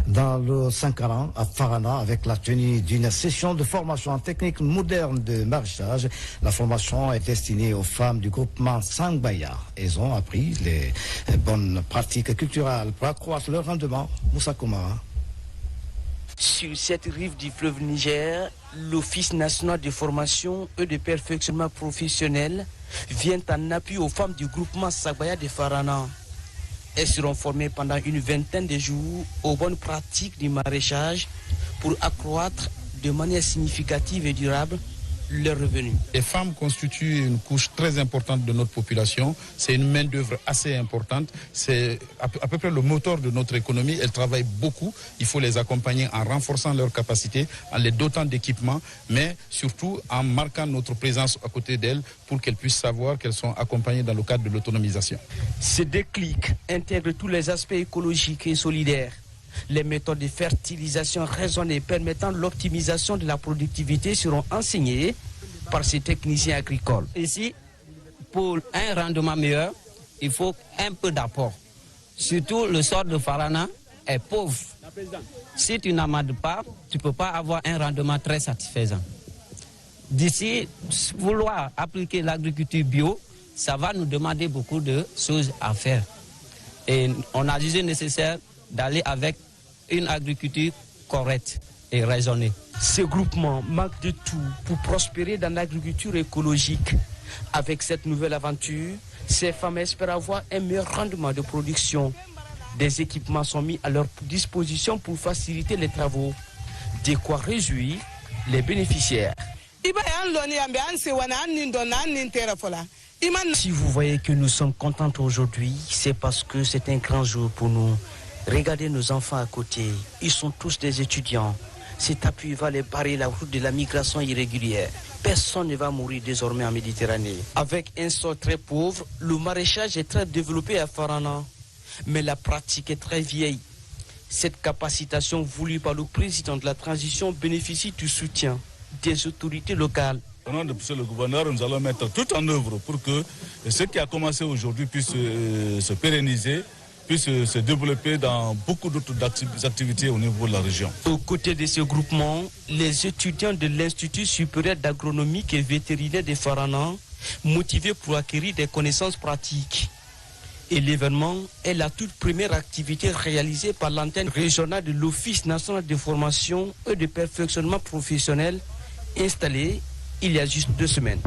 dans le Sankaran à Farana avec la tenue d'une session de formation en technique moderne de maraîchage. La formation est destinée aux femmes du groupement Sangbaya. Elles ont appris les bonnes pratiques culturelles pour accroître leur rendement. Moussa Koumara. Sur cette rive du fleuve Niger, l'Office national de formation et de perfectionnement professionnel vient en appui aux femmes du groupement Sangbaya de Farana. Elles seront formées pendant une vingtaine de jours aux bonnes pratiques du maraîchage pour accroître de manière significative et durable leurs revenus. Les femmes constituent une couche très importante de notre population. C'est une main-d'œuvre assez importante. C'est à peu près le moteur de notre économie. Elles travaillent beaucoup. Il faut les accompagner en renforçant leurs capacités, en les dotant d'équipements, mais surtout en marquant notre présence à côté d'elles pour qu'elles puissent savoir qu'elles sont accompagnées dans le cadre de l'autonomisation. Ce déclic intègre tous les aspects écologiques et solidaires. Les méthodes de fertilisation raisonnées permettant l'optimisation de la productivité seront enseignées par ces techniciens agricoles. Ici, pour un rendement meilleur, il faut un peu d'apport. Surtout le sol de Farana est pauvre. Si tu n'amades pas, tu ne peux pas avoir un rendement très satisfaisant. D'ici, vouloir appliquer l'agriculture bio, ça va nous demander beaucoup de choses à faire. Et on a jugé nécessaire d'aller avec une agriculture correcte et raisonnée. Ce groupement manque de tout pour prospérer dans l'agriculture écologique. Avec cette nouvelle aventure, ces femmes espèrent avoir un meilleur rendement de production. Des équipements sont mis à leur disposition pour faciliter les travaux. De quoi réjouir les bénéficiaires. Si vous voyez que nous sommes contents aujourd'hui, c'est parce que c'est un grand jour pour nous. Regardez nos enfants à côté, ils sont tous des étudiants. Cet appui va les barrer la route de la migration irrégulière. Personne ne va mourir désormais en Méditerranée. Avec un sol très pauvre, le maraîchage est très développé à Farana. Mais la pratique est très vieille. Cette capacitation voulue par le président de la transition bénéficie du soutien des autorités locales. Au nom de le gouverneur, nous allons mettre tout en œuvre pour que ce qui a commencé aujourd'hui puisse se pérenniser, puisse se développer dans beaucoup d'autres activités au niveau de la région. Aux côtés de ce groupement, les étudiants de l'Institut supérieur d'agronomique et vétérinaire de Farana, motivés pour acquérir des connaissances pratiques. Et l'événement est la toute première activité réalisée par l'antenne régionale de l'Office national de formation et de perfectionnement professionnel installée il y a juste 2 semaines.